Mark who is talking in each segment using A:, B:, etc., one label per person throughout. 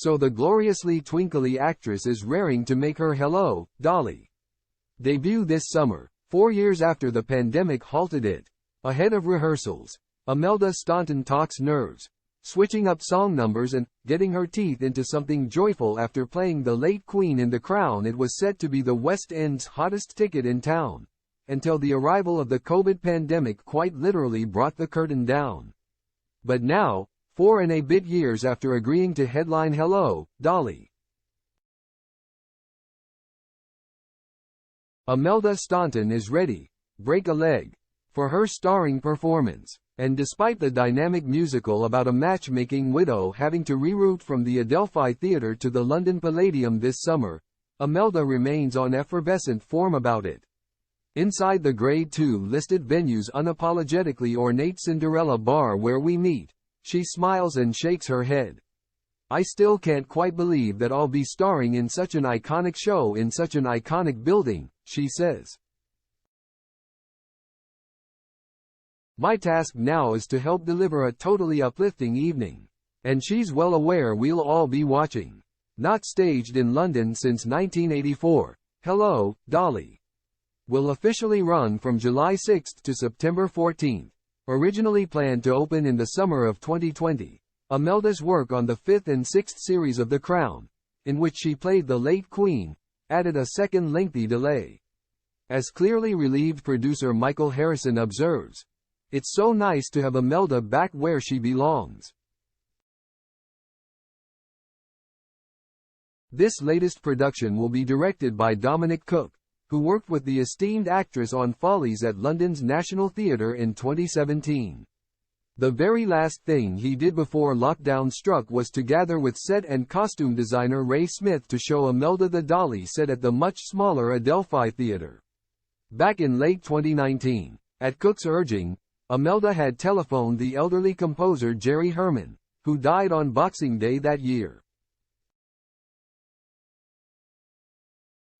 A: so the gloriously twinkly actress is raring to make her Hello, Dolly debut this summer, 4 years after the pandemic halted it. Ahead of rehearsals, Imelda Staunton talks nerves, switching up song numbers and getting her teeth into something joyful after playing the late Queen in The Crown. It was set to be the West End's hottest ticket in town, until the arrival of the COVID pandemic quite literally brought the curtain down. But now, 4 and a bit years after agreeing to headline Hello, Dolly, Imelda Staunton is ready, break a leg, for her starring performance. And despite the dynamic musical about a matchmaking widow having to reroute from the Adelphi Theatre to the London Palladium this summer, Imelda remains on effervescent form about it. Inside the Grade 2 listed venue's unapologetically ornate Cinderella bar where we meet, she smiles and shakes her head. "I still can't quite believe that I'll be starring in such an iconic show in such an iconic building," she says. "My task now is to help deliver a totally uplifting evening. And she's well aware we'll all be watching. Not staged in London since 1984, Hello, Dolly will officially run from July 6 to September 14. Originally planned to open in the summer of 2020, Imelda's work on the 5th and 6th series of The Crown, in which she played the late Queen, added a second lengthy delay. As clearly relieved producer Michael Harrison observes, "It's so nice to have Imelda back where she belongs." This latest production will be directed by Dominic Cook, who worked with the esteemed actress on Follies at London's National Theatre in 2017. The very last thing he did before lockdown struck was to gather with set and costume designer Ray Smith to show Imelda the Dolly set at the much smaller Adelphi Theatre. Back in late 2019, at Cook's urging, Imelda had telephoned the elderly composer Jerry Herman, who died on Boxing Day that year,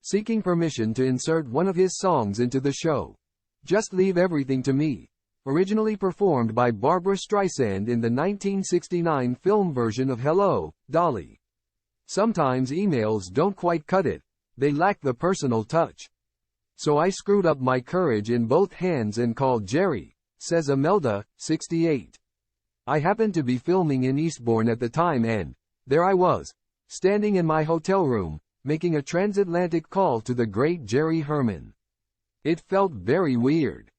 A: seeking permission to insert one of his songs into the show. "Just Leave Everything to Me," originally performed by Barbra Streisand in the 1969 film version of Hello, Dolly. "Sometimes emails don't quite cut it. They lack the personal touch. So I screwed up my courage in both hands and called Jerry," says Imelda, 68. "I happened to be filming in Eastbourne at the time and there I was, standing in my hotel room, making a transatlantic call to the great Jerry Herman. It felt very weird.